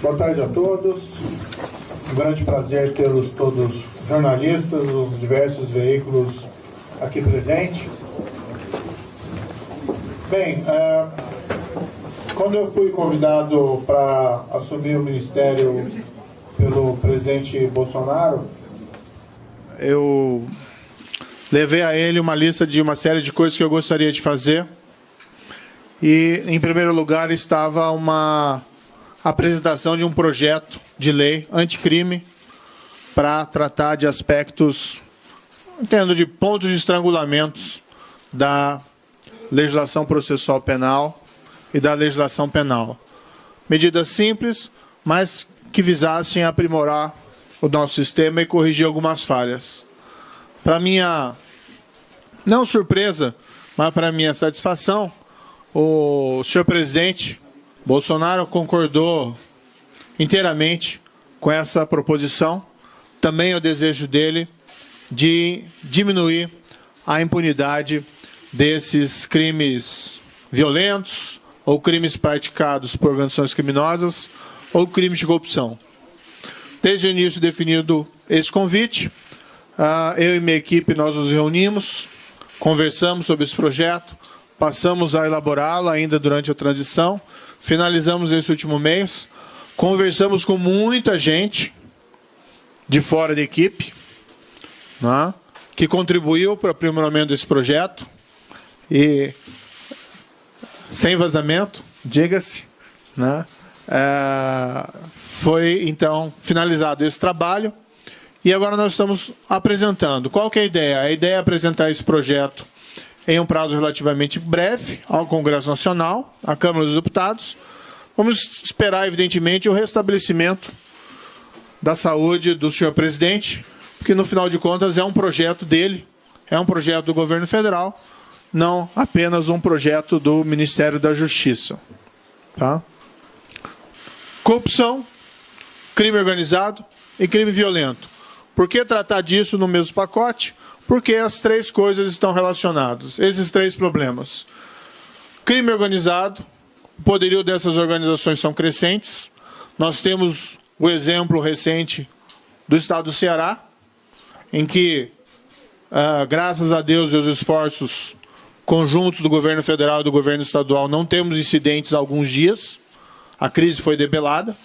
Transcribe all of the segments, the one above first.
Boa tarde a todos. Um grande prazer tê-los todos jornalistas, os diversos veículos aqui presentes. Bem, quando eu fui convidado para assumir o ministério pelo presidente Bolsonaro, eu levei a ele uma lista de uma série de coisas que eu gostaria de fazer. E, em primeiro lugar, estava uma apresentação de um projeto de lei anticrime para tratar de aspectos, entendo, de pontos de estrangulamentos da legislação processual penal e da legislação penal. Medidas simples, mas que visassem aprimorar o nosso sistema e corrigir algumas falhas. Para minha, não surpresa, mas para minha satisfação, o senhor presidente Bolsonaro concordou inteiramente com essa proposição. Também o desejo dele de diminuir a impunidade desses crimes violentos ou crimes praticados por organizações criminosas ou crimes de corrupção. Desde o início definido esse convite, eu e minha equipe nós nos reunimos, conversamos sobre esse projeto, passamos a elaborá-lo ainda durante a transição, finalizamos esse último mês, conversamos com muita gente de fora da equipe, né, que contribuiu para o aprimoramento desse projeto, e sem vazamento, diga-se, né, foi então finalizado esse trabalho, e agora nós estamos apresentando. Qual que é a ideia? A ideia é apresentar esse projeto em um prazo relativamente breve ao Congresso Nacional, à Câmara dos Deputados. Vamos esperar, evidentemente, o restabelecimento da saúde do senhor presidente, porque, no final de contas, é um projeto dele, é um projeto do governo federal, não apenas um projeto do Ministério da Justiça. Tá? Corrupção, crime organizado e crime violento. Por que tratar disso no mesmo pacote? Porque as três coisas estão relacionadas, esses três problemas. Crime organizado, o poderio dessas organizações são crescentes. Nós temos o exemplo recente do estado do Ceará, em que, graças a Deus e aos esforços conjuntos do governo federal e do governo estadual, não temos incidentes há alguns dias. A crise foi debelada,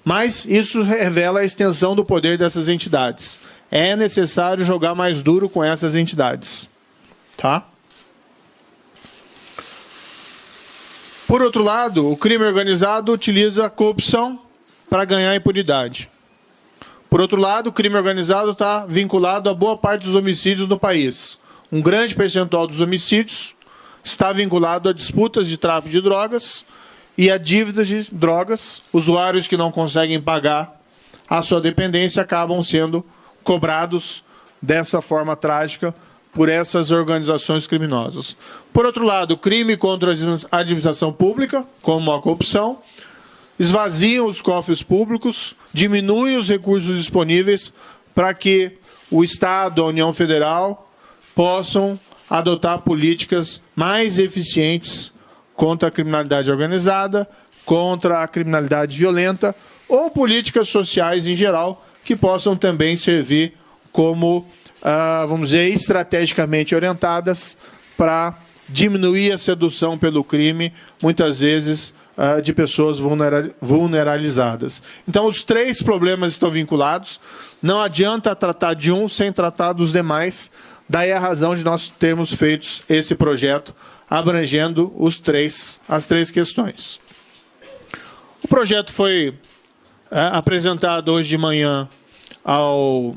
mas isso revela a extensão do poder dessas entidades. É necessário jogar mais duro com essas entidades. Tá? Por outro lado, o crime organizado utiliza a corrupção para ganhar impunidade. Por outro lado, o crime organizado está vinculado a boa parte dos homicídios no país. Um grande percentual dos homicídios está vinculado a disputas de tráfico de drogas e a dívidas de drogas. Usuários que não conseguem pagar a sua dependência acabam sendo cobrados dessa forma trágica por essas organizações criminosas. Por outro lado, o crime contra a administração pública, como a corrupção, esvaziam os cofres públicos, diminuem os recursos disponíveis para que o Estado, a União Federal, possam adotar políticas mais eficientes contra a criminalidade organizada, contra a criminalidade violenta, ou políticas sociais em geral, que possam também servir como, vamos dizer, estrategicamente orientadas para diminuir a sedução pelo crime, muitas vezes de pessoas vulnerabilizadas. Então, os três problemas estão vinculados. Não adianta tratar de um sem tratar dos demais. Daí a razão de nós termos feito esse projeto abrangendo as três questões. O projeto foi apresentado hoje de manhã ao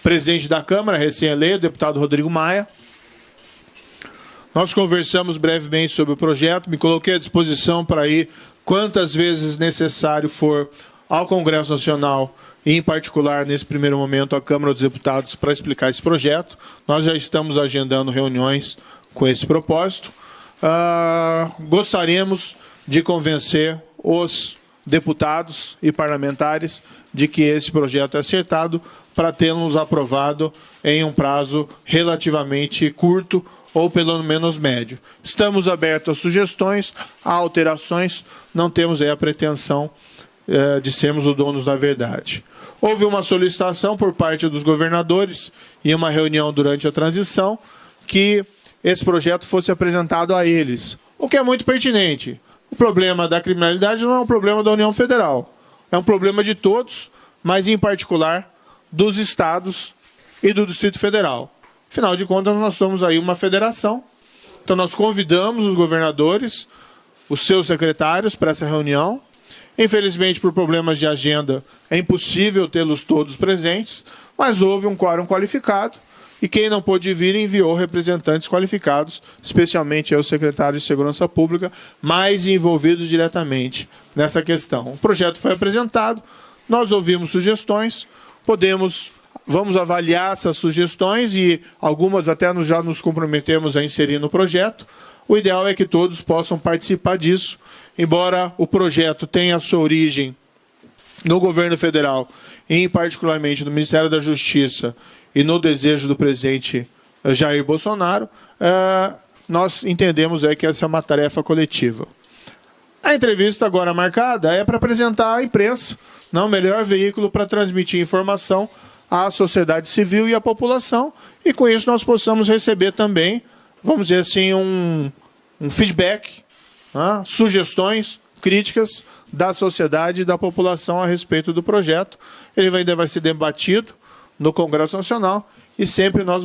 presidente da Câmara, recém-eleito, deputado Rodrigo Maia. Nós conversamos brevemente sobre o projeto, me coloquei à disposição para ir quantas vezes necessário for ao Congresso Nacional e, em particular, nesse primeiro momento, à Câmara dos Deputados para explicar esse projeto. Nós já estamos agendando reuniões com esse propósito. Gostaríamos de convencer os deputados e parlamentares de que esse projeto é acertado para termos aprovado em um prazo relativamente curto ou pelo menos médio. Estamos abertos a sugestões, a alterações, não temos aí a pretensão de sermos os donos da verdade. Houve uma solicitação por parte dos governadores, em uma reunião durante a transição, que esse projeto fosse apresentado a eles, o que é muito pertinente. O problema da criminalidade não é um problema da União Federal, é um problema de todos, mas em particular dos estados e do Distrito Federal. Afinal de contas, nós somos aí uma federação, então nós convidamos os governadores, os seus secretários para essa reunião. Infelizmente, por problemas de agenda, é impossível tê-los todos presentes, mas houve um quórum qualificado e quem não pôde vir enviou representantes qualificados, especialmente os secretários de Segurança Pública, mais envolvidos diretamente nessa questão. O projeto foi apresentado, nós ouvimos sugestões, vamos avaliar essas sugestões e algumas até já nos comprometemos a inserir no projeto. O ideal é que todos possam participar disso, embora o projeto tenha a sua origem no governo federal, e particularmente no Ministério da Justiça e no desejo do presidente Jair Bolsonaro, nós entendemos que essa é uma tarefa coletiva. A entrevista agora marcada é para apresentar à imprensa, o melhor veículo para transmitir informação à sociedade civil e à população, e com isso nós possamos receber também, vamos dizer assim, um feedback, sugestões, críticas da sociedade e da população a respeito do projeto. Ele ainda vai ser debatido no Congresso Nacional e sempre nós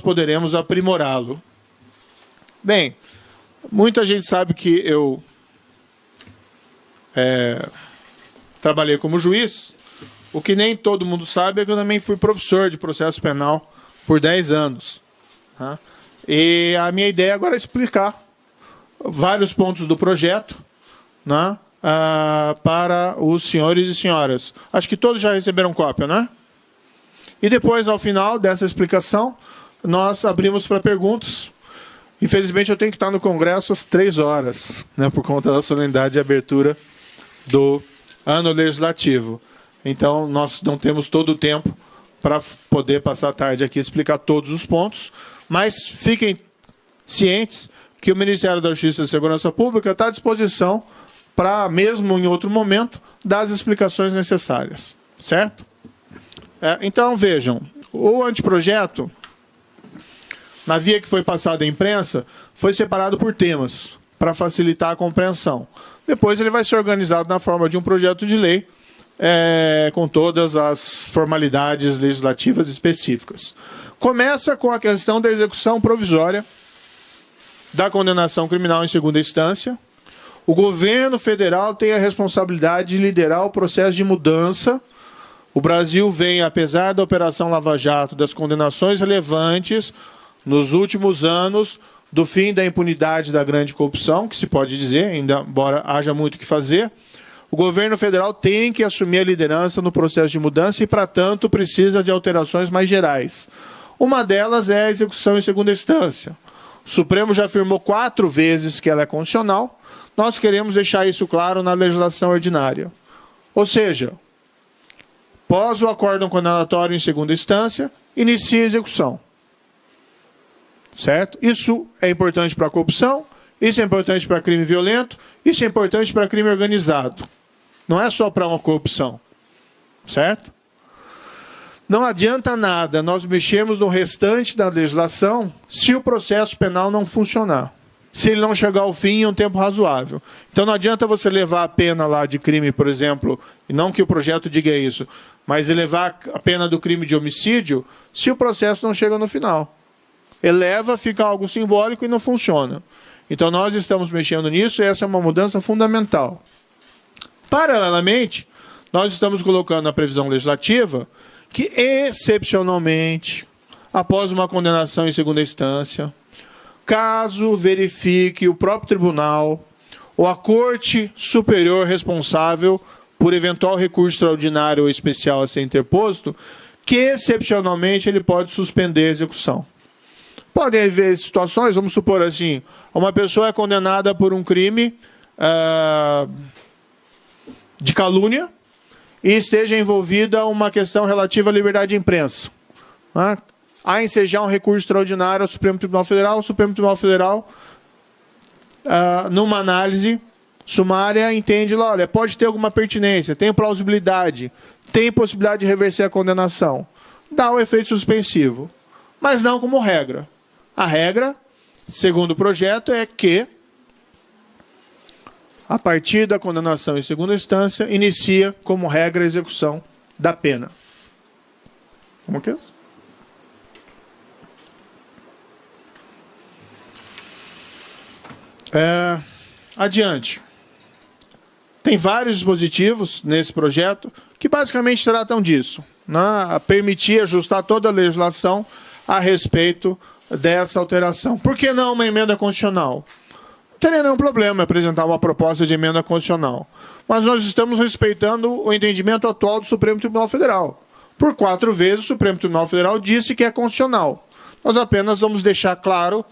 poderemos aprimorá-lo. Bem, muita gente sabe que eu trabalhei como juiz. O que nem todo mundo sabe é que eu também fui professor de processo penal por 10 anos. E a minha ideia agora é explicar vários pontos do projeto para os senhores e senhoras. Acho que todos já receberam cópia, né? E depois, ao final dessa explicação, nós abrimos para perguntas. Infelizmente, eu tenho que estar no Congresso às 3 horas, por conta da solenidade de abertura do ano legislativo. Então, nós não temos todo o tempo para poder passar a tarde aqui e explicar todos os pontos, mas fiquem cientes que o Ministério da Justiça e Segurança Pública está à disposição para, mesmo em outro momento, dar as explicações necessárias. Certo? Então, vejam, o anteprojeto, na via que foi passada à imprensa, foi separado por temas, para facilitar a compreensão. Depois ele vai ser organizado na forma de um projeto de lei, com todas as formalidades legislativas específicas. Começa com a questão da execução provisória da condenação criminal em segunda instância. O governo federal tem a responsabilidade de liderar o processo de mudança. O Brasil vem, apesar da Operação Lava Jato, das condenações relevantes nos últimos anos, do fim da impunidade da grande corrupção, que se pode dizer, ainda embora haja muito o que fazer. O governo federal tem que assumir a liderança no processo de mudança e, para tanto, precisa de alterações mais gerais. Uma delas é a execução em segunda instância. O Supremo já afirmou 4 vezes que ela é constitucional. Nós queremos deixar isso claro na legislação ordinária. Ou seja, após o acórdão condenatório em segunda instância, inicia a execução. Certo? Isso é importante para a corrupção, isso é importante para crime violento, isso é importante para crime organizado. Não é só para uma corrupção. Certo? Não adianta nada nós mexermos no restante da legislação se o processo penal não funcionar. Se ele não chegar ao fim em um tempo razoável. Então não adianta você levar a pena lá de crime, por exemplo, e não que o projeto diga isso, mas elevar a pena do crime de homicídio se o processo não chega no final. Eleva, fica algo simbólico e não funciona. Então nós estamos mexendo nisso e essa é uma mudança fundamental. Paralelamente, nós estamos colocando na previsão legislativa que, excepcionalmente, após uma condenação em segunda instância, caso verifique o próprio tribunal ou a Corte Superior responsável por eventual recurso extraordinário ou especial a ser interposto, que, excepcionalmente, ele pode suspender a execução. Podem haver situações, vamos supor assim, uma pessoa é condenada por um crime de calúnia e esteja envolvida uma questão relativa à liberdade de imprensa. A ensejar um recurso extraordinário ao Supremo Tribunal Federal, o Supremo Tribunal Federal, numa análise, sumária entende lá, olha, pode ter alguma pertinência, tem plausibilidade, tem possibilidade de reverter a condenação. Dá o efeito suspensivo, mas não como regra. A regra, segundo o projeto, é que, a partir da condenação em segunda instância, inicia como regra a execução da pena. Como que é isso? Adiante. Tem vários dispositivos nesse projeto que basicamente tratam disso, né? A permitir ajustar toda a legislação a respeito dessa alteração. Por que não uma emenda constitucional? Não teria nenhum problema apresentar uma proposta de emenda constitucional. Mas nós estamos respeitando o entendimento atual do Supremo Tribunal Federal. Por 4 vezes o Supremo Tribunal Federal disse que é constitucional. Nós apenas vamos deixar claro,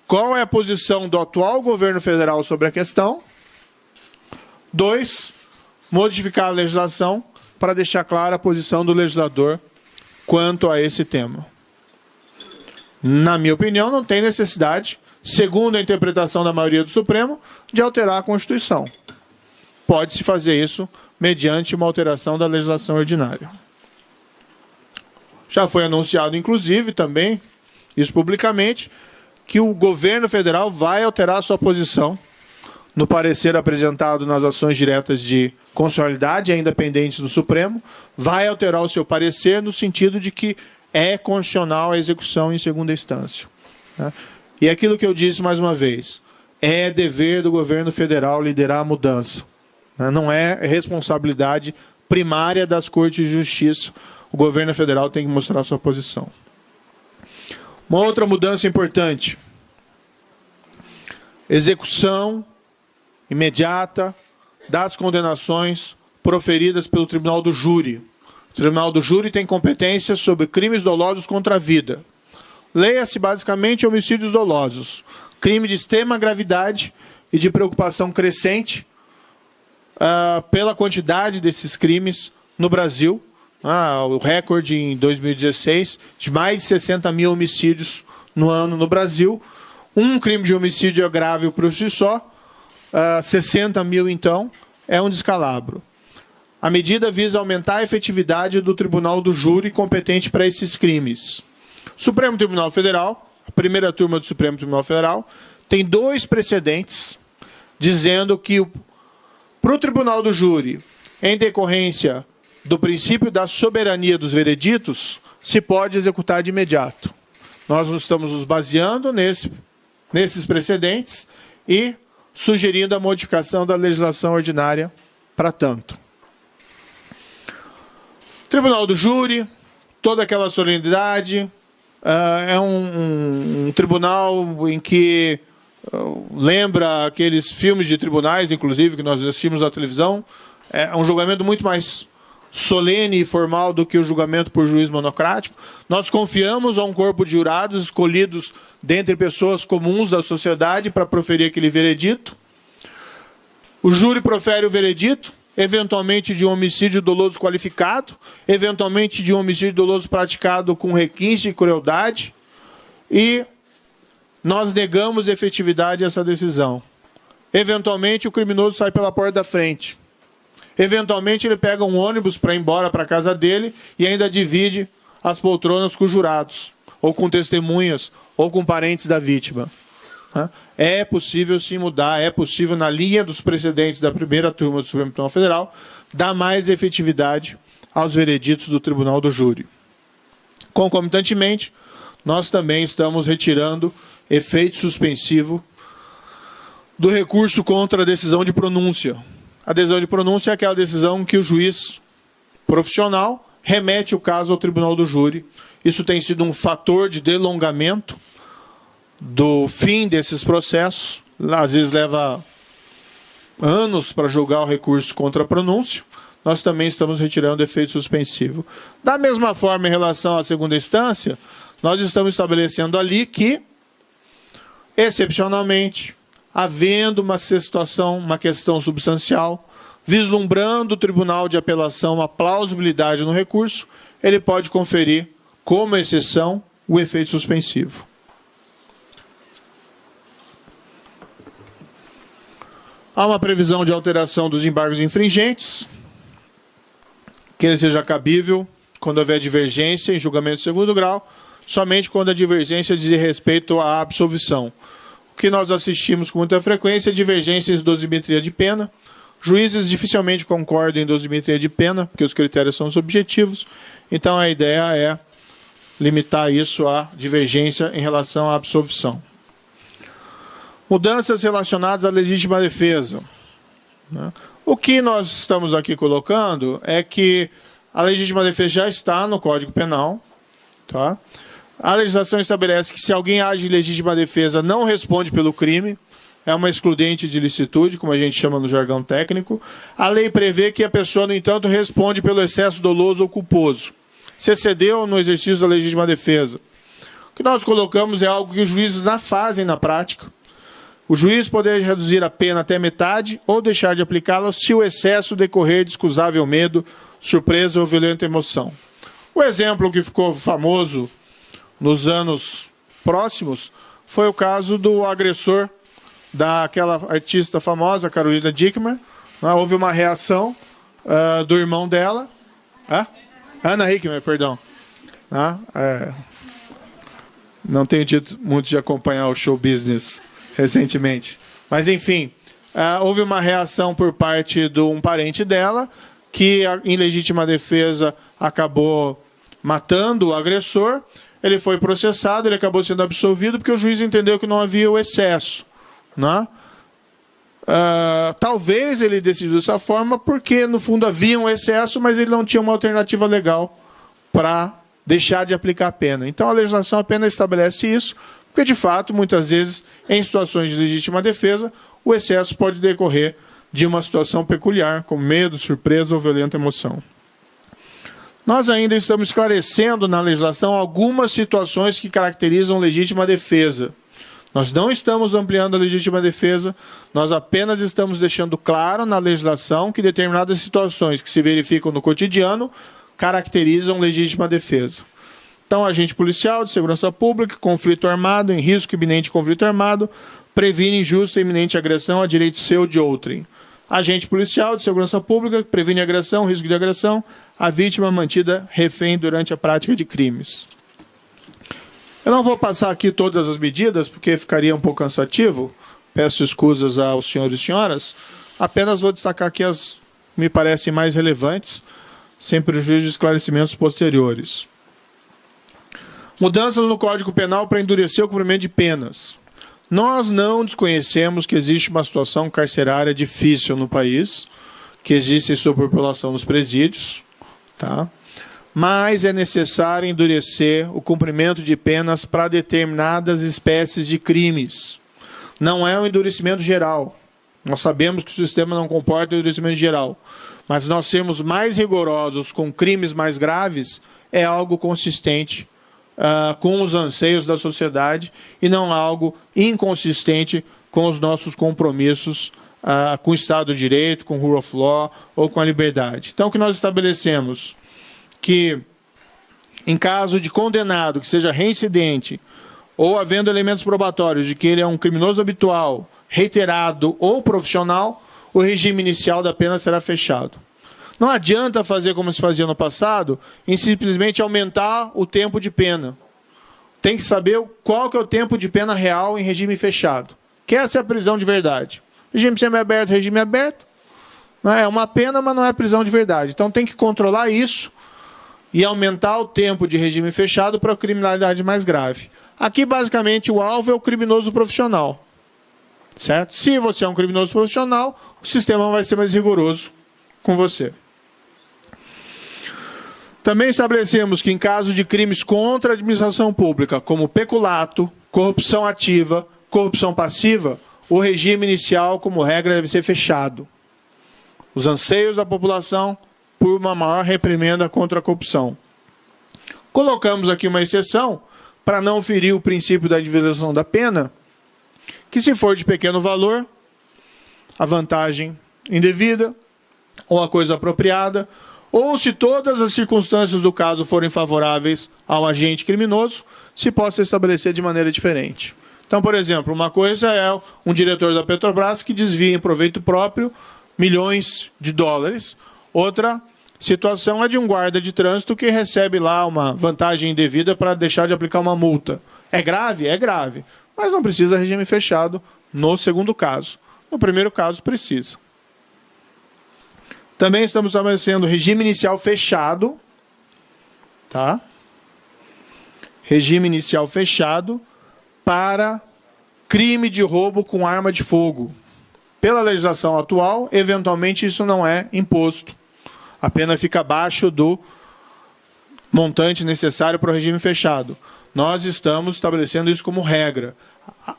qual é a posição do atual governo federal sobre a questão. 2, modificar a legislação para deixar clara a posição do legislador quanto a esse tema. Na minha opinião, não tem necessidade, segundo a interpretação da maioria do Supremo, de alterar a Constituição. Pode-se fazer isso mediante uma alteração da legislação ordinária. Já foi anunciado, inclusive, também, isso publicamente, que o governo federal vai alterar sua posição no parecer apresentado nas ações diretas de constitucionalidade ainda pendentes do Supremo, vai alterar o seu parecer no sentido de que é constitucional a execução em segunda instância. E aquilo que eu disse mais uma vez, é dever do governo federal liderar a mudança. Não é responsabilidade primária das Cortes de Justiça. O governo federal tem que mostrar a sua posição. Uma outra mudança importante. Execução imediata das condenações proferidas pelo Tribunal do Júri. O Tribunal do Júri tem competência sobre crimes dolosos contra a vida. Leia-se basicamente homicídios dolosos. Crime de extrema gravidade e de preocupação crescente pela quantidade desses crimes no Brasil. O recorde em 2016 de mais de 60 mil homicídios no ano no Brasil. Um crime de homicídio é grave por si só. 60 mil, então, é um descalabro. A medida visa aumentar a efetividade do Tribunal do Júri competente para esses crimes. O Supremo Tribunal Federal, a primeira turma do Supremo Tribunal Federal, tem 2 precedentes dizendo que para o Tribunal do Júri, em decorrência do princípio da soberania dos vereditos, se pode executar de imediato. Nós estamos nos baseando nesses precedentes e sugerindo a modificação da legislação ordinária para tanto. Tribunal do Júri, toda aquela solenidade, é um tribunal em que lembra aqueles filmes de tribunais, inclusive, que nós assistimos na televisão. É um julgamento muito mais solene e formal do que o julgamento por juiz monocrático. Nós confiamos a um corpo de jurados escolhidos dentre pessoas comuns da sociedade para proferir aquele veredito. O júri profere o veredito, eventualmente de um homicídio doloso qualificado, eventualmente de um homicídio doloso praticado com requinte e crueldade, e nós negamos efetividade a essa decisão. Eventualmente o criminoso sai pela porta da frente. Eventualmente ele pega um ônibus para ir embora para a casa dele e ainda divide as poltronas com os jurados, ou com testemunhas, ou com parentes da vítima. É possível sim mudar, é possível, na linha dos precedentes da primeira turma do Supremo Tribunal Federal, dar mais efetividade aos vereditos do Tribunal do Júri. Concomitantemente, nós também estamos retirando efeito suspensivo do recurso contra a decisão de pronúncia. A decisão de pronúncia é aquela decisão que o juiz profissional remete o caso ao Tribunal do Júri. Isso tem sido um fator de delongamento do fim desses processos. Às vezes leva anos para julgar o recurso contra a pronúncia. Nós também estamos retirando efeito suspensivo. Da mesma forma, em relação à segunda instância, nós estamos estabelecendo ali que, excepcionalmente, havendo uma situação, uma questão substancial, vislumbrando o Tribunal de Apelação a plausibilidade no recurso, ele pode conferir, como exceção, o efeito suspensivo. Há uma previsão de alteração dos embargos infringentes, que ele seja cabível quando houver divergência em julgamento de segundo grau, somente quando a divergência diz respeito à absolvição. O que nós assistimos com muita frequência é divergências de dosimetria de pena. Juízes dificilmente concordam em dosimetria de pena, porque os critérios são subjetivos. Então a ideia é limitar isso à divergência em relação à absolvição. Mudanças relacionadas à legítima defesa. O que nós estamos aqui colocando é que a legítima defesa já está no Código Penal. Tá? A legislação estabelece que se alguém age em legítima defesa, não responde pelo crime. É uma excludente de licitude, como a gente chama no jargão técnico. A lei prevê que a pessoa, no entanto, responde pelo excesso doloso ou culposo. Se excedeu no exercício da legítima defesa. O que nós colocamos é algo que os juízes já fazem na prática. O juiz poder reduzir a pena até metade ou deixar de aplicá-la se o excesso decorrer de excusável medo, surpresa ou violenta emoção. O exemplo que ficou famoso nos anos próximos foi o caso do agressor daquela artista famosa, Carolina Dickmann. Houve uma reação do irmão dela, Ana Hickman, perdão. Não tenho tido muito de acompanhar o show business recentemente. Mas, enfim, houve uma reação por parte de um parente dela, que, em legítima defesa, acabou matando o agressor. Ele foi processado, ele acabou sendo absolvido, porque o juiz entendeu que não havia o excesso. Talvez ele decidiu dessa forma porque, no fundo, havia um excesso, mas ele não tinha uma alternativa legal para deixar de aplicar a pena. Então, a legislação apenas estabelece isso, porque, de fato, muitas vezes, em situações de legítima defesa, o excesso pode decorrer de uma situação peculiar, como medo, surpresa ou violenta emoção. Nós ainda estamos esclarecendo na legislação algumas situações que caracterizam legítima defesa. Nós não estamos ampliando a legítima defesa, nós apenas estamos deixando claro na legislação que determinadas situações que se verificam no cotidiano caracterizam legítima defesa. Então, agente policial de segurança pública, conflito armado, em risco iminente de conflito armado, previne injusta e iminente agressão a direito seu ou de outrem. Agente policial de segurança pública, previne agressão, risco de agressão, a vítima mantida refém durante a prática de crimes. Eu não vou passar aqui todas as medidas, porque ficaria um pouco cansativo. Peço escusas aos senhores e senhoras. Apenas vou destacar aqui as que me parecem mais relevantes, sem prejuízo de esclarecimentos posteriores. Mudanças no Código Penal para endurecer o cumprimento de penas. Nós não desconhecemos que existe uma situação carcerária difícil no país, que existe superpopulação nos presídios, tá? Mas é necessário endurecer o cumprimento de penas para determinadas espécies de crimes. Não é um endurecimento geral. Nós sabemos que o sistema não comporta endurecimento geral. Mas nós sermos mais rigorosos com crimes mais graves é algo consistente com os anseios da sociedade e não algo inconsistente com os nossos compromissos com o Estado de Direito, com o Rule of Law ou com a liberdade. Então, o que nós estabelecemos? Que, em caso de condenado que seja reincidente ou havendo elementos probatórios de que ele é um criminoso habitual, reiterado ou profissional, o regime inicial da pena será fechado. Não adianta fazer como se fazia no passado, em simplesmente aumentar o tempo de pena. Tem que saber qual que é o tempo de pena real em regime fechado. Que essa é a prisão de verdade. Regime semiaberto, regime aberto. É uma pena, mas não é prisão de verdade. Então tem que controlar isso e aumentar o tempo de regime fechado para a criminalidade mais grave. Aqui, basicamente, o alvo é o criminoso profissional. Certo? Se você é um criminoso profissional, o sistema vai ser mais rigoroso com você. Também estabelecemos que, em caso de crimes contra a administração pública, como peculato, corrupção ativa, corrupção passiva, o regime inicial, como regra, deve ser fechado. Os anseios da população por uma maior reprimenda contra a corrupção. Colocamos aqui uma exceção para não ferir o princípio da individualização da pena, que se for de pequeno valor, a vantagem indevida ou a coisa apropriada, ou se todas as circunstâncias do caso forem favoráveis ao agente criminoso, se possa estabelecer de maneira diferente. Então, por exemplo, uma coisa é um diretor da Petrobras que desvia em proveito próprio milhões de dólares. Outra situação é de um guarda de trânsito que recebe lá uma vantagem indevida para deixar de aplicar uma multa. É grave? É grave. Mas não precisa regime fechado no segundo caso. No primeiro caso, precisa. Também estamos estabelecendo regime inicial fechado. Tá? Regime inicial fechado para crime de roubo com arma de fogo. Pela legislação atual, eventualmente isso não é imposto. A pena fica abaixo do montante necessário para o regime fechado. Nós estamos estabelecendo isso como regra.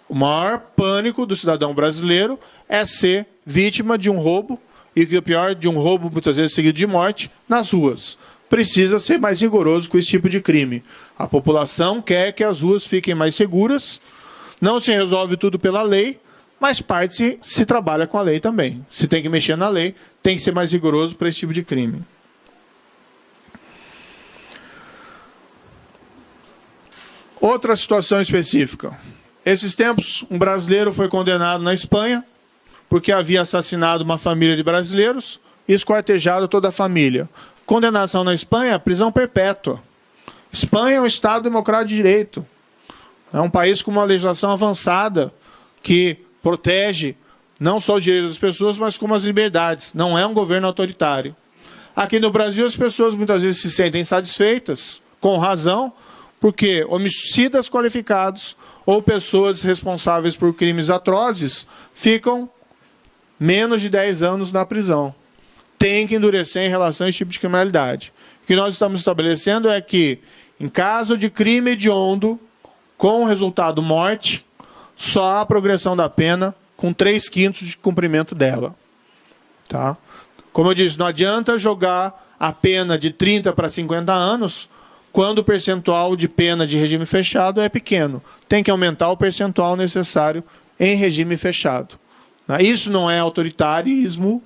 O maior pânico do cidadão brasileiro é ser vítima de um roubo, e que o pior, de um roubo muitas vezes seguido de morte, nas ruas. Precisa ser mais rigoroso com esse tipo de crime. A população quer que as ruas fiquem mais seguras. Não se resolve tudo pela lei, mas parte se trabalha com a lei também. Se tem que mexer na lei, tem que ser mais rigoroso para esse tipo de crime. Outra situação específica. Esses tempos, um brasileiro foi condenado na Espanha porque havia assassinado uma família de brasileiros e esquartejado toda a família. Condenação na Espanha, prisão perpétua. Espanha é um Estado democrático de direito. É um país com uma legislação avançada que protege não só os direitos das pessoas, mas como as liberdades. Não é um governo autoritário. Aqui no Brasil, as pessoas muitas vezes se sentem satisfeitas, com razão, porque homicidas qualificados ou pessoas responsáveis por crimes atrozes ficam menos de 10 anos na prisão. Tem que endurecer em relação a esse tipo de criminalidade. O que nós estamos estabelecendo é que, em caso de crime hediondo, com resultado morte, só há progressão da pena com 3/5 de cumprimento dela. Tá? Como eu disse, não adianta jogar a pena de 30 para 50 anos quando o percentual de pena de regime fechado é pequeno. Tem que aumentar o percentual necessário em regime fechado. Isso não é autoritarismo,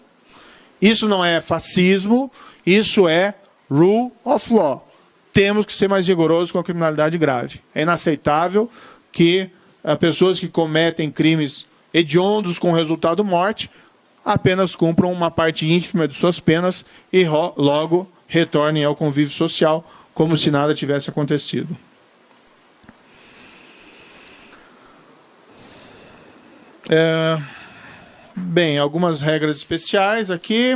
isso não é fascismo, isso é rule of law. Temos que ser mais rigorosos com a criminalidade grave. É inaceitável que pessoas que cometem crimes hediondos com resultado morte apenas cumpram uma parte ínfima de suas penas e logo retornem ao convívio social como se nada tivesse acontecido. Bem, algumas regras especiais aqui.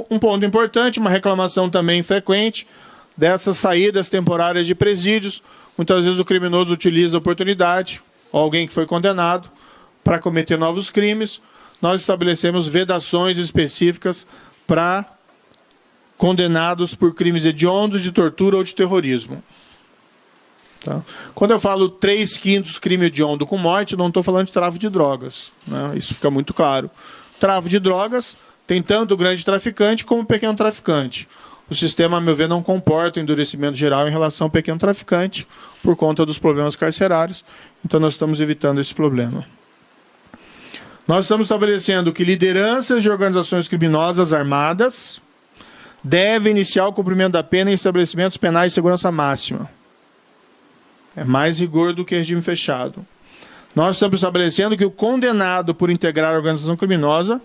Um ponto importante, uma reclamação também frequente dessas saídas temporárias de presídios. Muitas vezes o criminoso utiliza a oportunidade, ou alguém que foi condenado, para cometer novos crimes. Nós estabelecemos vedações específicas para condenados por crimes hediondos, de tortura ou de terrorismo. Tá? Quando eu falo 3/5 crime hediondo com morte, não estou falando de tráfico de drogas. Né? Isso fica muito claro. Tráfico de drogas tem tanto o grande traficante como o pequeno traficante. O sistema, a meu ver, não comporta o endurecimento geral em relação ao pequeno traficante por conta dos problemas carcerários. Então, nós estamos evitando esse problema. Nós estamos estabelecendo que lideranças de organizações criminosas armadas devem iniciar o cumprimento da pena em estabelecimentos penais de segurança máxima. É mais rigor do que regime fechado. Nós estamos estabelecendo que o condenado por integrar a organização criminosa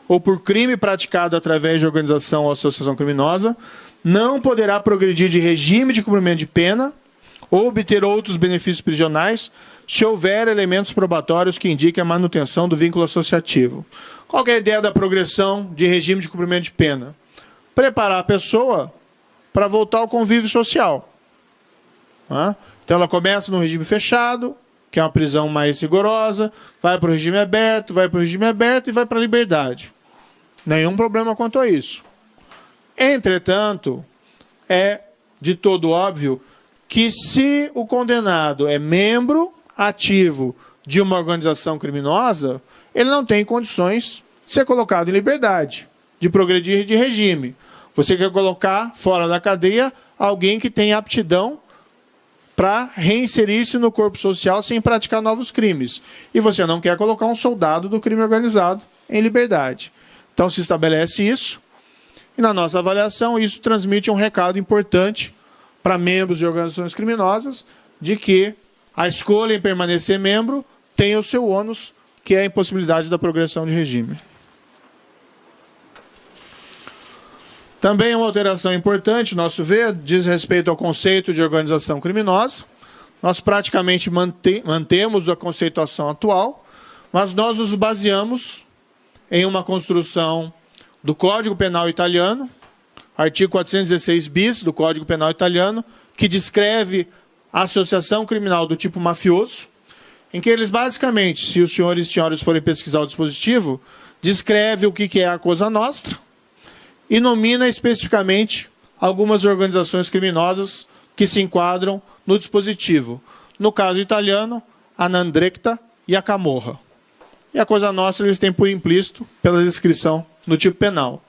ou por crime praticado através de organização ou associação criminosa não poderá progredir de regime de cumprimento de pena ou obter outros benefícios prisionais se houver elementos probatórios que indiquem a manutenção do vínculo associativo. Qual que é a ideia da progressão de regime de cumprimento de pena? Preparar a pessoa para voltar ao convívio social. Então ela começa no regime fechado, que é uma prisão mais rigorosa, vai para o regime aberto, vai para o regime aberto e vai para a liberdade. Nenhum problema quanto a isso. Entretanto, é de todo óbvio que se o condenado é membro ativo de uma organização criminosa, ele não tem condições de ser colocado em liberdade, de progredir de regime. Você quer colocar fora da cadeia alguém que tem aptidão para reinserir-se no corpo social sem praticar novos crimes. E você não quer colocar um soldado do crime organizado em liberdade. Então se estabelece isso, e na nossa avaliação isso transmite um recado importante para membros de organizações criminosas de que a escolha em permanecer membro tem o seu ônus, que é a impossibilidade da progressão de regime. Também uma alteração importante, nosso ver, diz respeito ao conceito de organização criminosa. Nós praticamente mantemos a conceituação atual, mas nós nos baseamos em uma construção do Código Penal italiano, artigo 416 bis do Código Penal italiano, que descreve a associação criminal do tipo mafioso, em que eles basicamente, se os senhores e senhoras forem pesquisar o dispositivo, descreve o que é a Cosa Nostra e nomina especificamente algumas organizações criminosas que se enquadram no dispositivo. No caso italiano, a 'Ndrangheta e a Camorra. E a Cosa Nostra eles têm por implícito pela descrição no tipo penal.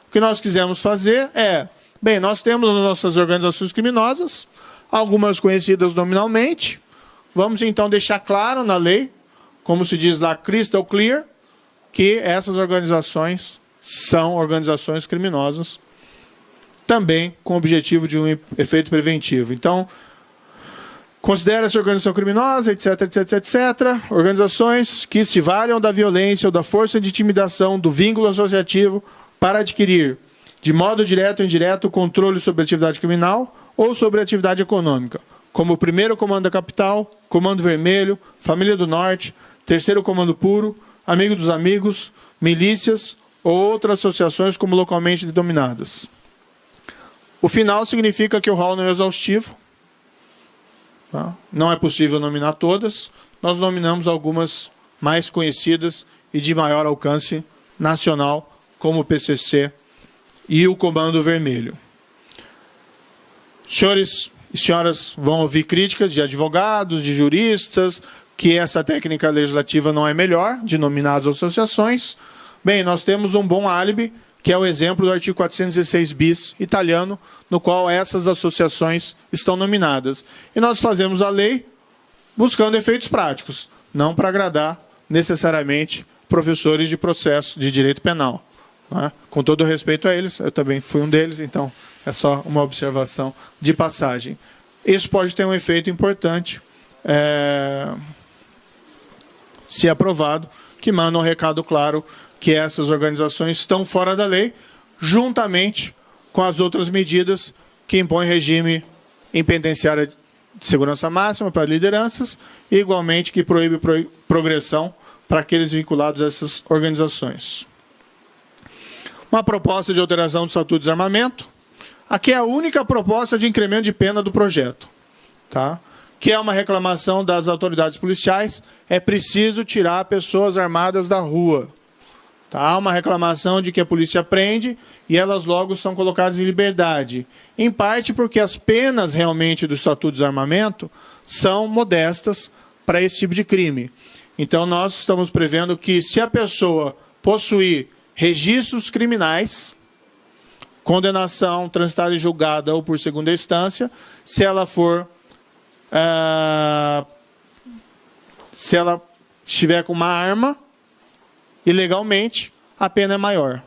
O que nós quisemos fazer é, bem, nós temos as nossas organizações criminosas, algumas conhecidas nominalmente, vamos então deixar claro na lei, como se diz lá, crystal clear, que essas organizações são organizações criminosas, também com o objetivo de um efeito preventivo. Então, considera-se organização criminosa, etc, etc, etc, organizações que se valham da violência ou da força de intimidação do vínculo associativo para adquirir, de modo direto ou indireto, o controle sobre a atividade criminal ou sobre a atividade econômica, como o 1º Comando da Capital, Comando Vermelho, Família do Norte, 3º Comando Puro, Amigo dos Amigos, milícias ou outras associações como localmente denominadas. O final significa que o rol não é exaustivo, tá? Não é possível nominar todas, nós nominamos algumas mais conhecidas e de maior alcance nacional, como o PCC e o Comando Vermelho. Senhores e senhoras vão ouvir críticas de advogados, de juristas, que essa técnica legislativa não é melhor, de nominar as associações. Bem, nós temos um bom álibi, que é o exemplo do artigo 416 bis italiano, no qual essas associações estão nominadas. E nós fazemos a lei buscando efeitos práticos, não para agradar necessariamente professores de processo de direito penal. Né? Com todo respeito a eles, eu também fui um deles, então é só uma observação de passagem. Isso pode ter um efeito importante, se aprovado, que manda um recado claro que essas organizações estão fora da lei, juntamente com as outras medidas que impõem regime em penitenciária de segurança máxima para lideranças e, igualmente, que proíbe progressão para aqueles vinculados a essas organizações. Uma proposta de alteração do Estatuto de Desarmamento. Aqui é a única proposta de incremento de pena do projeto, tá? Que é uma reclamação das autoridades policiais, é preciso tirar pessoas armadas da rua. Tá? Há uma reclamação de que a polícia prende e elas logo são colocadas em liberdade. Em parte porque as penas realmente do Estatuto de Desarmamento são modestas para esse tipo de crime. Então nós estamos prevendo que se a pessoa possuir registros criminais, condenação transitada e julgada ou por segunda instância, se ela estiver com uma arma, ilegalmente, a pena é maior.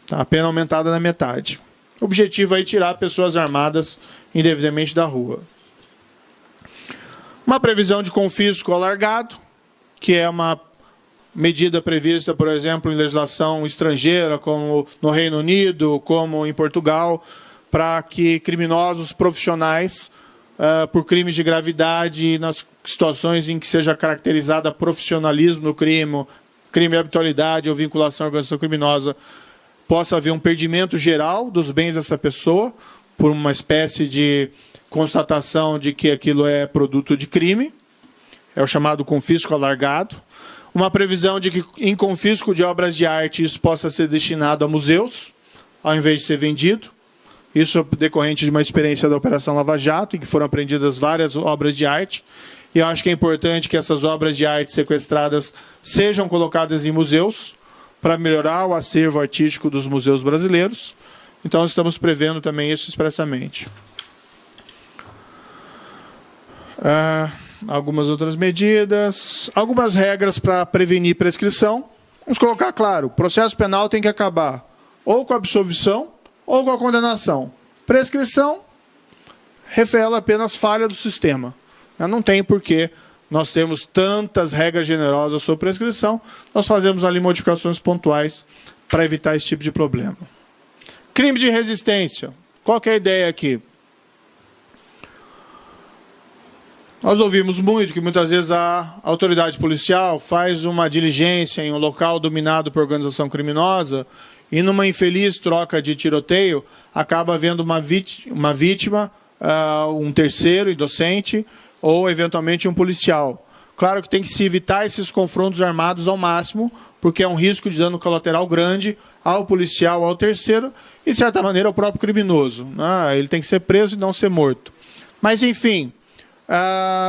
Tá? A pena é aumentada na metade. O objetivo é tirar pessoas armadas indevidamente da rua. Uma previsão de confisco alargado, que é uma medida prevista, por exemplo, em legislação estrangeira, como no Reino Unido, como em Portugal, para que criminosos profissionais, por crimes de gravidade, nas situações em que seja caracterizada profissionalismo no crime, crime de habitualidade ou vinculação à organização criminosa, possa haver um perdimento geral dos bens dessa pessoa, por uma espécie de constatação de que aquilo é produto de crime, é o chamado confisco alargado. Uma previsão de que, em confisco de obras de arte, isso possa ser destinado a museus, ao invés de ser vendido. Isso é decorrente de uma experiência da Operação Lava Jato, em que foram apreendidas várias obras de arte. E eu acho que é importante que essas obras de arte sequestradas sejam colocadas em museus, para melhorar o acervo artístico dos museus brasileiros. Então, estamos prevendo também isso expressamente. Algumas outras medidas, algumas regras para prevenir prescrição. Vamos colocar claro, o processo penal tem que acabar ou com a absolvição ou com a condenação. Prescrição revela apenas falha do sistema. Não tem porquê nós temos tantas regras generosas sobre prescrição, nós fazemos ali modificações pontuais para evitar esse tipo de problema. Crime de resistência. Qual que é a ideia aqui? Nós ouvimos muito que muitas vezes a autoridade policial faz uma diligência em um local dominado por organização criminosa e numa infeliz troca de tiroteio acaba havendo uma vítima, um terceiro inocente ou eventualmente um policial. Claro que tem que se evitar esses confrontos armados ao máximo, porque é um risco de dano colateral grande ao policial, ao terceiro e, de certa maneira, ao próprio criminoso. Ele tem que ser preso e não ser morto. Mas, enfim,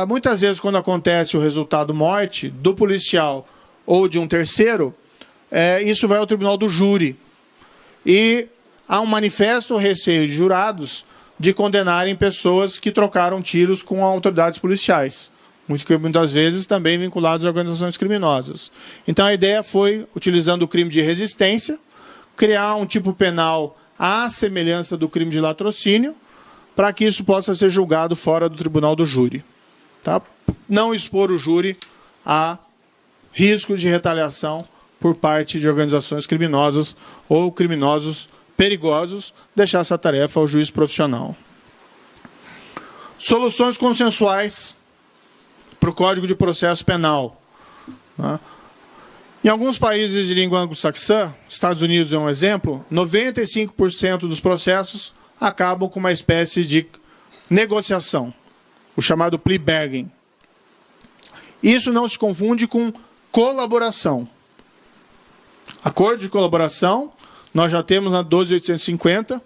muitas vezes quando acontece o resultado morte do policial ou de um terceiro, isso vai ao tribunal do júri. E há um manifesto receio de jurados de condenarem pessoas que trocaram tiros com autoridades policiais, muitas vezes também vinculados a organizações criminosas. Então a ideia foi, utilizando o crime de resistência, criar um tipo penal à semelhança do crime de latrocínio, para que isso possa ser julgado fora do tribunal do júri. Tá? Não expor o júri a riscos de retaliação por parte de organizações criminosas ou criminosos perigosos, deixar essa tarefa ao juiz profissional. Soluções consensuais para o Código de Processo Penal. Em alguns países de língua anglo-saxã, Estados Unidos é um exemplo, 95% dos processos acabam com uma espécie de negociação, o chamado plea bargain. Isso não se confunde com colaboração. Acordo de colaboração, nós já temos na 12.850,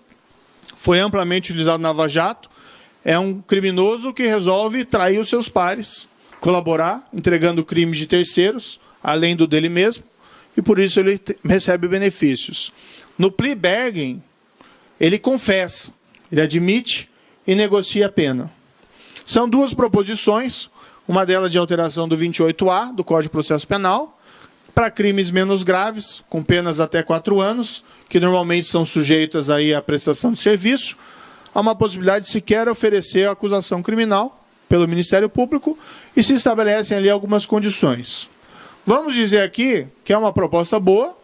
foi amplamente utilizado na Lava Jato, é um criminoso que resolve trair os seus pares, colaborar, entregando crimes de terceiros, além do dele mesmo, e por isso ele recebe benefícios. No plea bargain, ele confessa, ele admite e negocia a pena. São duas proposições, uma delas de alteração do 28A, do Código de Processo Penal, para crimes menos graves, com penas até 4 anos, que normalmente são sujeitas aí à prestação de serviço, há uma possibilidade de sequer oferecer a acusação criminal pelo Ministério Público e se estabelecem ali algumas condições. Vamos dizer aqui que é uma proposta boa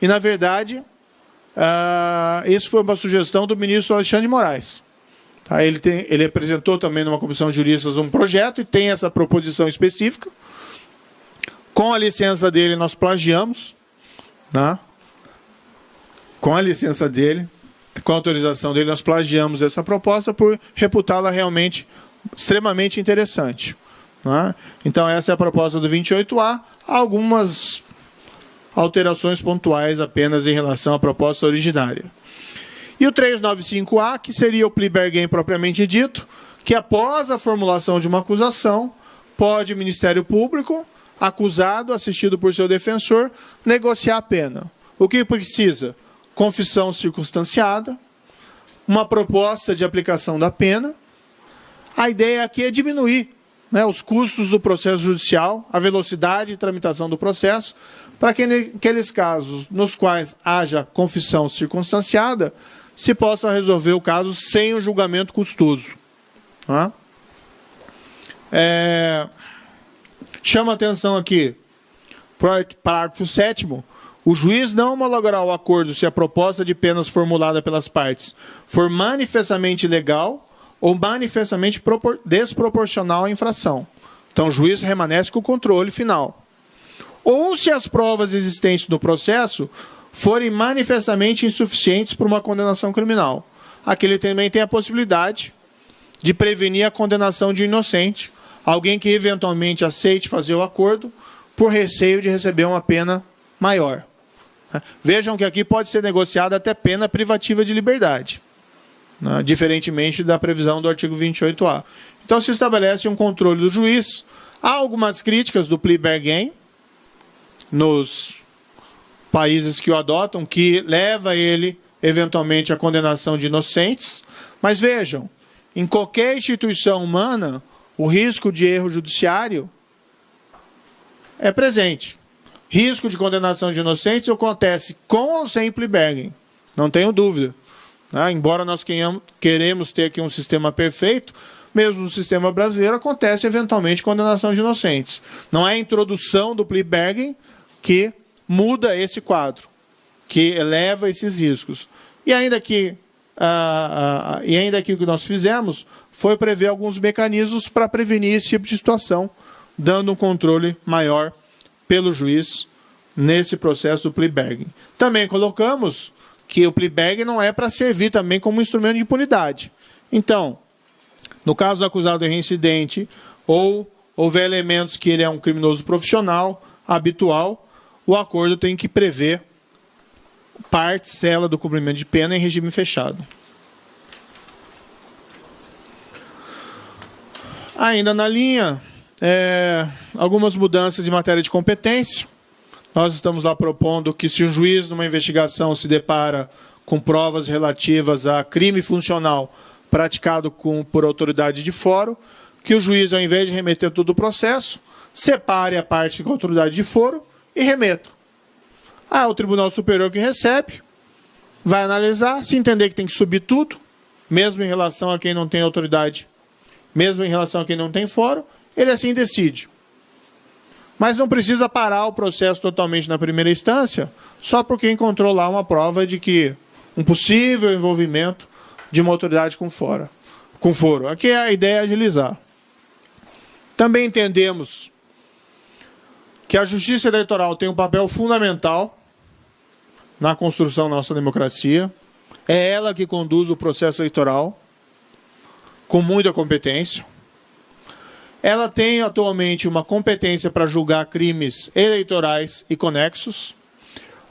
e, na verdade, isso foi uma sugestão do ministro Alexandre de Moraes. Tá? Ele apresentou também numa comissão de juristas um projeto e tem essa proposição específica. Com a licença dele, nós plagiamos, né? Com a licença dele, com a autorização dele, nós plagiamos essa proposta por reputá-la realmente extremamente interessante. Né? Então, essa é a proposta do 28A. Há algumas alterações pontuais apenas em relação à proposta originária. E o 395A, que seria o plea bargain propriamente dito, que após a formulação de uma acusação, pode o Ministério Público, acusado, assistido por seu defensor, negociar a pena. O que precisa? Confissão circunstanciada, uma proposta de aplicação da pena. A ideia aqui é diminuir, né, os custos do processo judicial, a velocidade de tramitação do processo, para que naqueles casos nos quais haja confissão circunstanciada, se possa resolver o caso sem o julgamento custoso. Tá? Chama atenção aqui, parágrafo 7º, o juiz não homologará o acordo se a proposta de penas formulada pelas partes for manifestamente ilegal ou manifestamente desproporcional à infração. Então, o juiz permanece com o controle final. Ou se as provas existentes no processo forem manifestamente insuficientes para uma condenação criminal. Aqui ele também tem a possibilidade de prevenir a condenação de um inocente, alguém que eventualmente aceite fazer o acordo por receio de receber uma pena maior. Vejam que aqui pode ser negociada até pena privativa de liberdade, né, diferentemente da previsão do artigo 28A. Então se estabelece um controle do juiz. Há algumas críticas do plea bargain nos países que o adotam, que leva ele eventualmente à condenação de inocentes, mas vejam, em qualquer instituição humana, o risco de erro judiciário é presente. Risco de condenação de inocentes acontece com ou sem plea bargain, não tenho dúvida. Embora nós queremos ter aqui um sistema perfeito, mesmo no sistema brasileiro, acontece eventualmente condenação de inocentes. Não é a introdução do plea bargain que muda esse quadro, que eleva esses riscos. E ainda que o que nós fizemos foi prever alguns mecanismos para prevenir esse tipo de situação, dando um controle maior pelo juiz nesse processo do plea bargain. Também colocamos que o plea bargain não é para servir também como instrumento de impunidade. Então, no caso do acusado reincidente, ou houver elementos que ele é um criminoso profissional, habitual, o acordo tem que prever parcela do cumprimento de pena em regime fechado. Ainda na linha, algumas mudanças em matéria de competência. Nós estamos lá propondo que, se um juiz, numa investigação, se depara com provas relativas a crime funcional praticado por autoridade de foro, que o juiz, ao invés de remeter todo o processo, separe a parte com a autoridade de foro e remeta. O Tribunal Superior que recebe, vai analisar, se entender que tem que subir tudo, mesmo em relação a quem não tem autoridade, mesmo em relação a quem não tem foro, ele assim decide. Mas não precisa parar o processo totalmente na primeira instância, só porque encontrou lá uma prova de que um possível envolvimento de uma autoridade com foro. Aqui a ideia é agilizar. Também entendemos que a Justiça Eleitoral tem um papel fundamental na construção da nossa democracia. É ela que conduz o processo eleitoral com muita competência. Ela tem atualmente uma competência para julgar crimes eleitorais e conexos.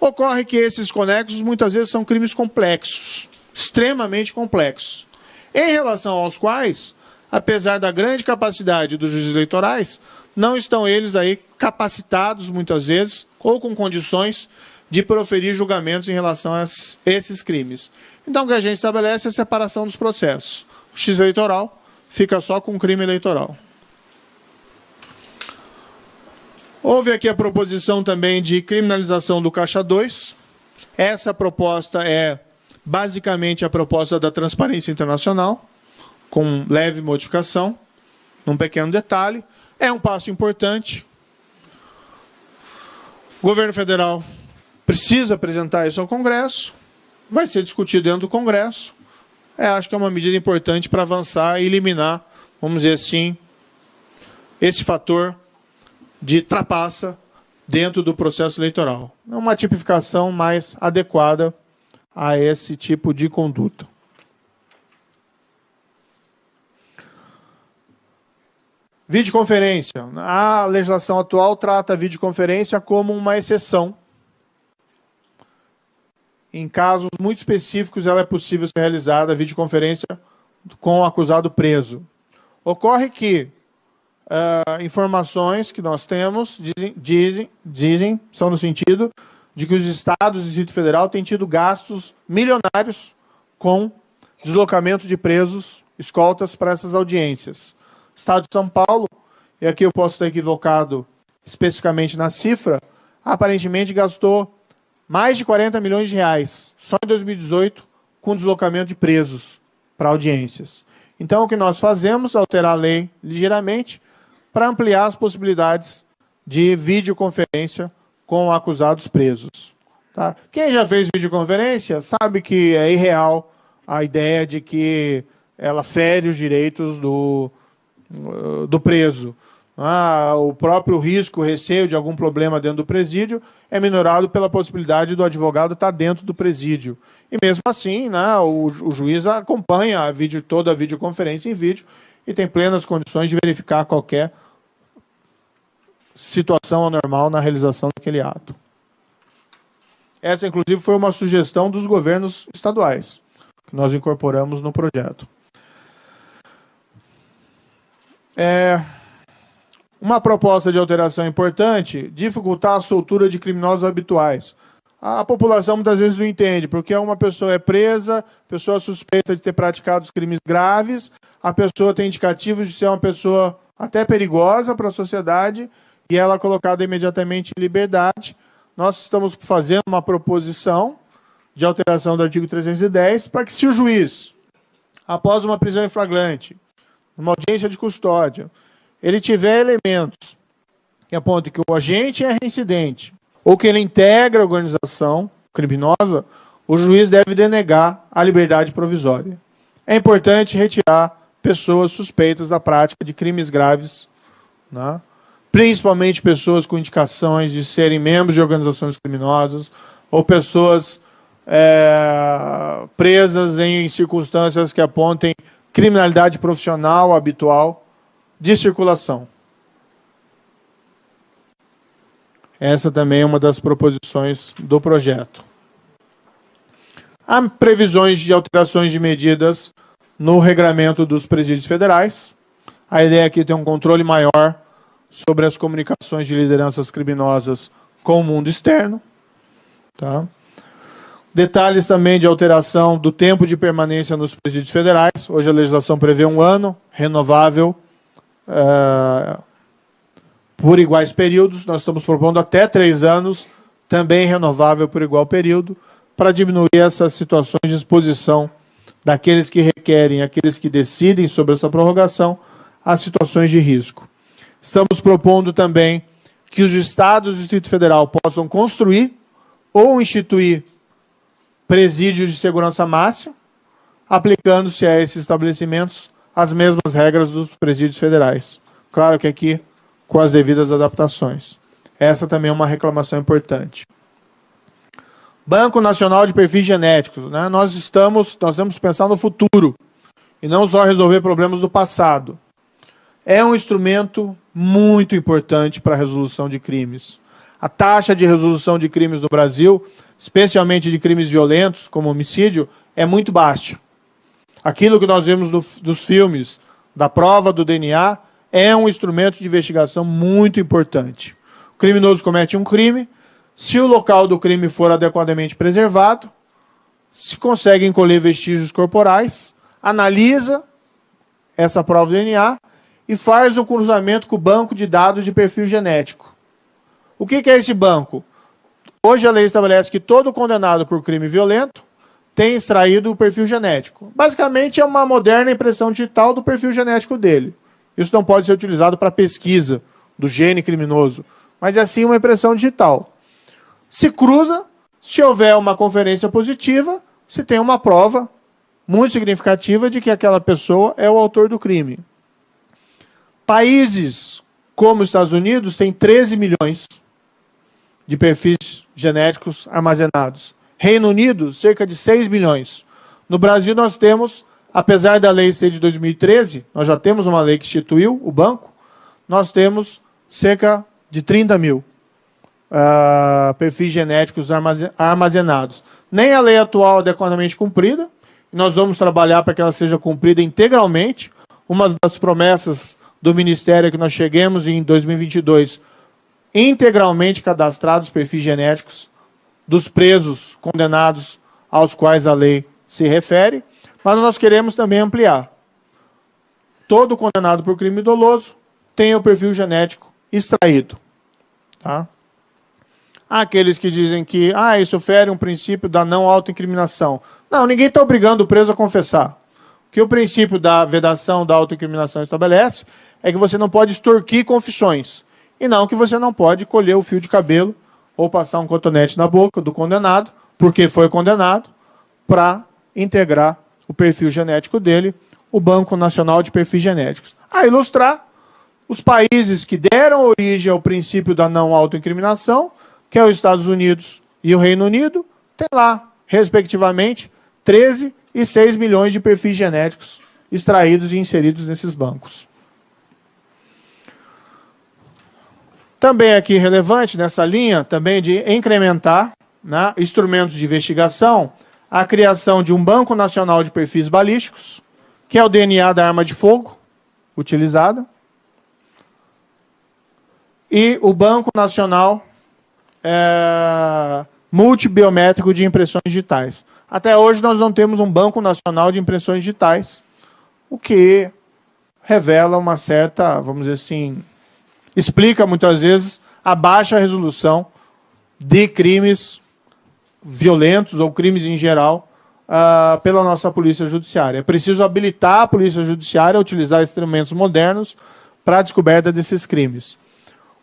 Ocorre que esses conexos muitas vezes são crimes complexos, extremamente complexos, em relação aos quais, apesar da grande capacidade dos juízes eleitorais, não estão eles aí capacitados, muitas vezes, ou com condições de proferir julgamentos em relação a esses crimes. Então, o que a gente estabelece é a separação dos processos. O juiz eleitoral fica só com o crime eleitoral. Houve aqui a proposição também de criminalização do Caixa 2. Essa proposta é basicamente a proposta da Transparência Internacional, com leve modificação, num pequeno detalhe. É um passo importante. O governo federal precisa apresentar isso ao Congresso, vai ser discutido dentro do Congresso. Acho que é uma medida importante para avançar e eliminar, vamos dizer assim, esse fator de trapaça dentro do processo eleitoral. É uma tipificação mais adequada a esse tipo de conduta. Videoconferência. A legislação atual trata a videoconferência como uma exceção. Em casos muito específicos, ela é possível ser realizada a videoconferência com o acusado preso. Ocorre que informações que nós temos dizem, são no sentido de que os estados do Distrito Federal têm tido gastos milionários com deslocamento de presos, escoltas para essas audiências. O Estado de São Paulo, e aqui eu posso estar equivocado especificamente na cifra, aparentemente gastou mais de 40 milhões de reais, só em 2018, com deslocamento de presos para audiências. Então, o que nós fazemos é alterar a lei ligeiramente para ampliar as possibilidades de videoconferência com acusados presos. Tá? Quem já fez videoconferência sabe que é irreal a ideia de que ela fere os direitos do preso. O próprio risco, o receio de algum problema dentro do presídio é minorado pela possibilidade do advogado estar dentro do presídio. E mesmo assim, o juiz acompanha toda a videoconferência em vídeo e tem plenas condições de verificar qualquer situação anormal na realização daquele ato. Essa, inclusive, foi uma sugestão dos governos estaduais, que nós incorporamos no projeto. Uma proposta de alteração importante, dificultar a soltura de criminosos habituais. A população muitas vezes não entende, porque uma pessoa é presa, a pessoa suspeita de ter praticado os crimes graves, a pessoa tem indicativos de ser uma pessoa até perigosa para a sociedade, e ela é colocada imediatamente em liberdade. Nós estamos fazendo uma proposição de alteração do artigo 310, para que, se o juiz, após uma prisão em flagrante, numa audiência de custódia, ele tiver elementos que apontem que o agente é reincidente ou que ele integra a organização criminosa, o juiz deve denegar a liberdade provisória. É importante retirar pessoas suspeitas da prática de crimes graves, né? Principalmente pessoas com indicações de serem membros de organizações criminosas ou pessoas presas em circunstâncias que apontem criminalidade profissional habitual de circulação. Essa também é uma das proposições do projeto. Há previsões de alterações de medidas no regramento dos presídios federais. A ideia aqui é ter um controle maior sobre as comunicações de lideranças criminosas com o mundo externo. Tá? Detalhes também de alteração do tempo de permanência nos presídios federais. Hoje a legislação prevê 1 ano, renovável por iguais períodos. Nós estamos propondo até 3 anos, também renovável por igual período, para diminuir essas situações de exposição daqueles que requerem, aqueles que decidem sobre essa prorrogação, às situações de risco. Estamos propondo também que os estados do Distrito Federal possam construir ou instituir presídios de segurança máxima, aplicando-se a esses estabelecimentos as mesmas regras dos presídios federais. Claro que aqui com as devidas adaptações. Essa também é uma reclamação importante. Banco Nacional de Perfis Genéticos. Né? Nós temos que pensar no futuro e não só resolver problemas do passado. É um instrumento muito importante para a resolução de crimes. A taxa de resolução de crimes no Brasil, especialmente de crimes violentos, como homicídio, é muito baixa. Aquilo que nós vemos dos filmes, da prova do DNA, é um instrumento de investigação muito importante. O criminoso comete um crime, se o local do crime for adequadamente preservado, se consegue encolher vestígios corporais, analisa essa prova do DNA e faz o cruzamento com o banco de dados de perfil genético. O que é esse banco? Hoje a lei estabelece que todo condenado por crime violento tem extraído o perfil genético. Basicamente é uma moderna impressão digital do perfil genético dele. Isso não pode ser utilizado para pesquisa do gene criminoso, mas é sim uma impressão digital. Se cruza, se houver uma conferência positiva, se tem uma prova muito significativa de que aquela pessoa é o autor do crime. Países como os Estados Unidos têm 13 milhões de perfis genéticos armazenados. Reino Unido, cerca de 6 milhões. No Brasil nós temos, apesar da lei ser de 2013, nós já temos uma lei que instituiu o banco, nós temos cerca de 30 mil perfis genéticos armazenados. Nem a lei atual é adequadamente cumprida, nós vamos trabalhar para que ela seja cumprida integralmente. Uma das promessas do Ministério é que nós cheguemos em 2022 integralmente cadastrados perfis genéticos dos presos condenados aos quais a lei se refere, mas nós queremos também ampliar. Todo condenado por crime doloso tem o perfil genético extraído. Tá? Há aqueles que dizem que isso fere um princípio da não autoincriminação. Não, ninguém está obrigando o preso a confessar. O que o princípio da vedação da autoincriminação estabelece é que você não pode extorquir confissões. E não que você não pode colher o fio de cabelo ou passar um cotonete na boca do condenado, porque foi condenado, para integrar o perfil genético dele, o Banco Nacional de Perfis Genéticos. A ilustrar, os países que deram origem ao princípio da não autoincriminação, que é os Estados Unidos e o Reino Unido, tem lá, respectivamente, 13 e 6 milhões de perfis genéticos extraídos e inseridos nesses bancos. Também aqui relevante, nessa linha, também de incrementar, né, instrumentos de investigação, a criação de um Banco Nacional de Perfis Balísticos, que é o DNA da arma de fogo utilizada, e o Banco Nacional Multibiométrico de Impressões Digitais. Até hoje nós não temos um Banco Nacional de Impressões Digitais, o que revela uma certa, vamos dizer assim, explica muitas vezes a baixa resolução de crimes violentos ou crimes em geral pela nossa Polícia Judiciária. É preciso habilitar a Polícia Judiciária a utilizar instrumentos modernos para a descoberta desses crimes.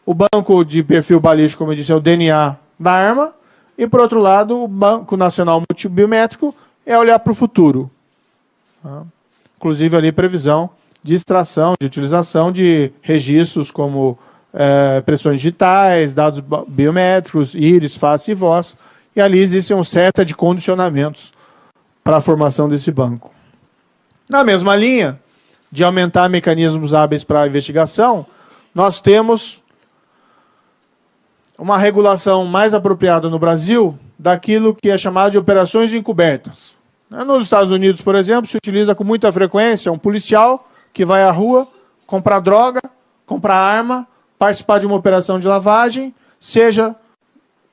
O banco de perfil balístico, como eu disse, é o DNA da arma, e, por outro lado, o Banco Nacional Multibiométrico é olhar para o futuro. Inclusive, ali, previsão de extração, de utilização de registros como impressões digitais, dados biométricos, íris, face e voz, e ali existe uma série de condicionamentos para a formação desse banco. Na mesma linha de aumentar mecanismos hábeis para a investigação, nós temos uma regulação mais apropriada no Brasil daquilo que é chamado de operações encobertas. Nos Estados Unidos, por exemplo, se utiliza com muita frequência um policial que vai à rua comprar droga, comprar arma, participar de uma operação de lavagem, seja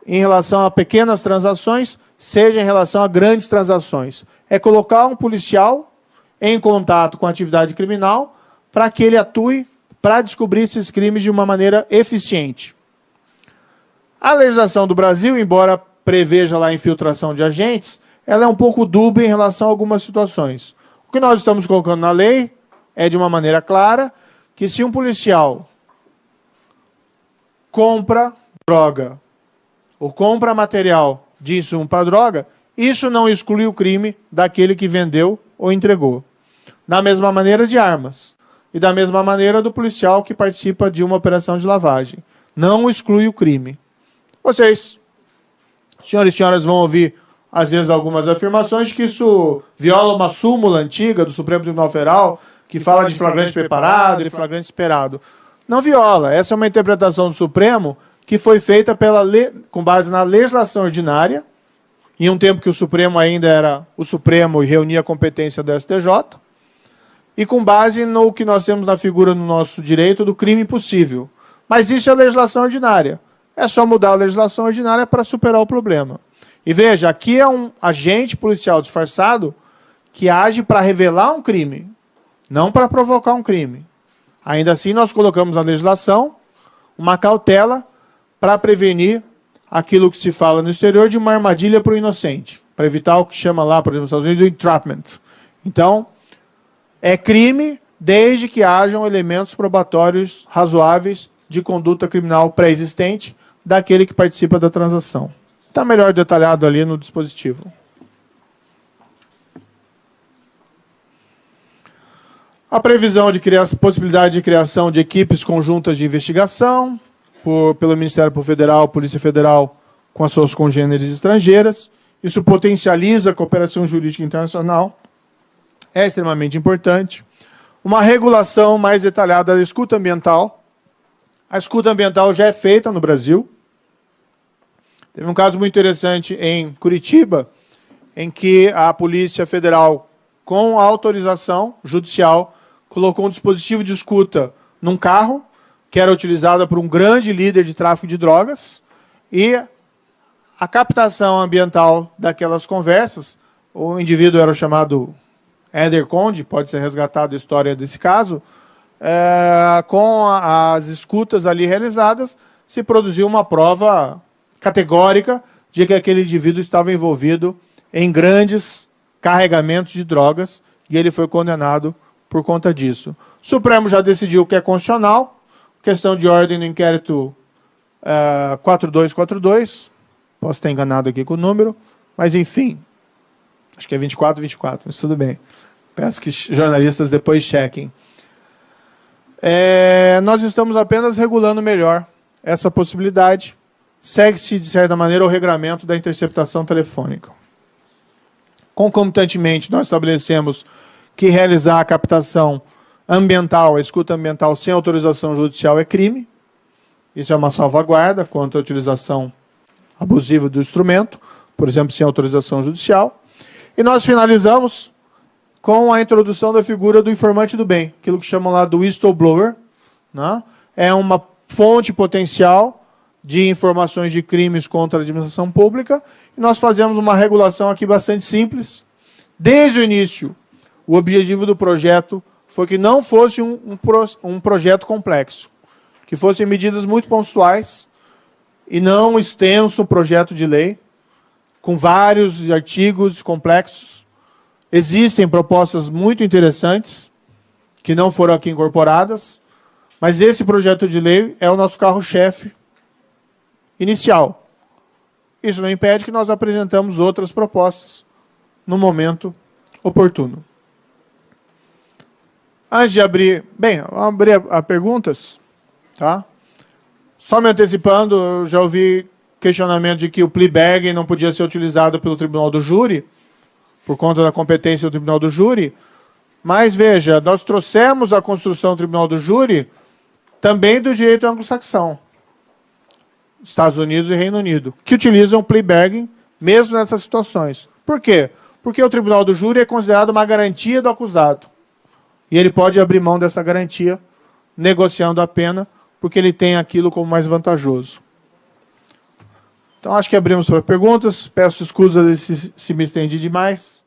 em relação a pequenas transações, seja em relação a grandes transações. É colocar um policial em contato com a atividade criminal para que ele atue para descobrir esses crimes de uma maneira eficiente. A legislação do Brasil, embora preveja lá a infiltração de agentes, ela é um pouco dúbia em relação a algumas situações. O que nós estamos colocando na lei é, de uma maneira clara, que se um policial compra droga ou compra material de insumo para droga, isso não exclui o crime daquele que vendeu ou entregou. Da mesma maneira de armas. E da mesma maneira do policial que participa de uma operação de lavagem. Não exclui o crime. Vocês, senhores e senhoras, vão ouvir, às vezes, algumas afirmações de que isso viola uma súmula antiga do Supremo Tribunal Federal, que fala de flagrante preparado e flagrante esperado. Não viola. Essa é uma interpretação do Supremo que foi feita com base na legislação ordinária, em um tempo que o Supremo ainda era o Supremo e reunia a competência do STJ, e com base no que nós temos na figura no nosso direito do crime impossível. Mas isso é legislação ordinária. É só mudar a legislação ordinária para superar o problema. E veja, aqui é um agente policial disfarçado que age para revelar um crime, não para provocar um crime. Ainda assim, nós colocamos na legislação uma cautela para prevenir aquilo que se fala no exterior de uma armadilha para o inocente, para evitar o que chama lá, por exemplo, nos Estados Unidos, do entrapment. Então, é crime desde que hajam elementos probatórios razoáveis de conduta criminal pré-existente daquele que participa da transação. Está melhor detalhado ali no dispositivo. A previsão de possibilidade de criação de equipes conjuntas de investigação pelo Ministério Público Federal, Polícia Federal, com as suas congêneres estrangeiras. Isso potencializa a cooperação jurídica internacional. É extremamente importante. Uma regulação mais detalhada da escuta ambiental. A escuta ambiental já é feita no Brasil. Teve um caso muito interessante em Curitiba, em que a Polícia Federal, com a autorização judicial, colocou um dispositivo de escuta num carro, que era utilizado por um grande líder de tráfico de drogas, e a captação ambiental daquelas conversas, o indivíduo era o chamado Éder Conde, pode ser resgatado a história desse caso, com as escutas ali realizadas, se produziu uma prova categórica de que aquele indivíduo estava envolvido em grandes carregamentos de drogas e ele foi condenado por conta disso. O Supremo já decidiu que é constitucional, questão de ordem no inquérito 4242, posso estar enganado aqui com o número, mas enfim, acho que é 2424, mas tudo bem. Peço que jornalistas depois chequem. Nós estamos apenas regulando melhor essa possibilidade. Segue-se, de certa maneira, o regramento da interceptação telefônica. Concomitantemente, nós estabelecemos que realizar a captação ambiental, a escuta ambiental sem autorização judicial é crime. Isso é uma salvaguarda contra a utilização abusiva do instrumento, por exemplo, sem autorização judicial. E nós finalizamos com a introdução da figura do informante do bem, aquilo que chamam lá do whistleblower, né? É uma fonte potencial de informações de crimes contra a administração pública, e nós fazemos uma regulação aqui bastante simples. Desde o início, o objetivo do projeto foi que não fosse um projeto complexo, que fossem medidas muito pontuais, e não extenso projeto de lei, com vários artigos complexos, Existem propostas muito interessantes que não foram aqui incorporadas, mas esse projeto de lei é o nosso carro-chefe inicial. Isso não impede que nós apresentamos outras propostas no momento oportuno. Antes de abrir... Bem, vamos abrir a perguntas. Tá? Só me antecipando, eu já ouvi questionamento de que o plea bargain não podia ser utilizado pelo Tribunal do Júri, por conta da competência do Tribunal do Júri. Mas, veja, nós trouxemos a construção do Tribunal do Júri também do direito anglo-saxão. Estados Unidos e Reino Unido, que utilizam plea bargain mesmo nessas situações. Por quê? Porque o Tribunal do Júri é considerado uma garantia do acusado. E ele pode abrir mão dessa garantia, negociando a pena, porque ele tem aquilo como mais vantajoso. Então, acho que abrimos para perguntas. Peço escusas se me estendi demais.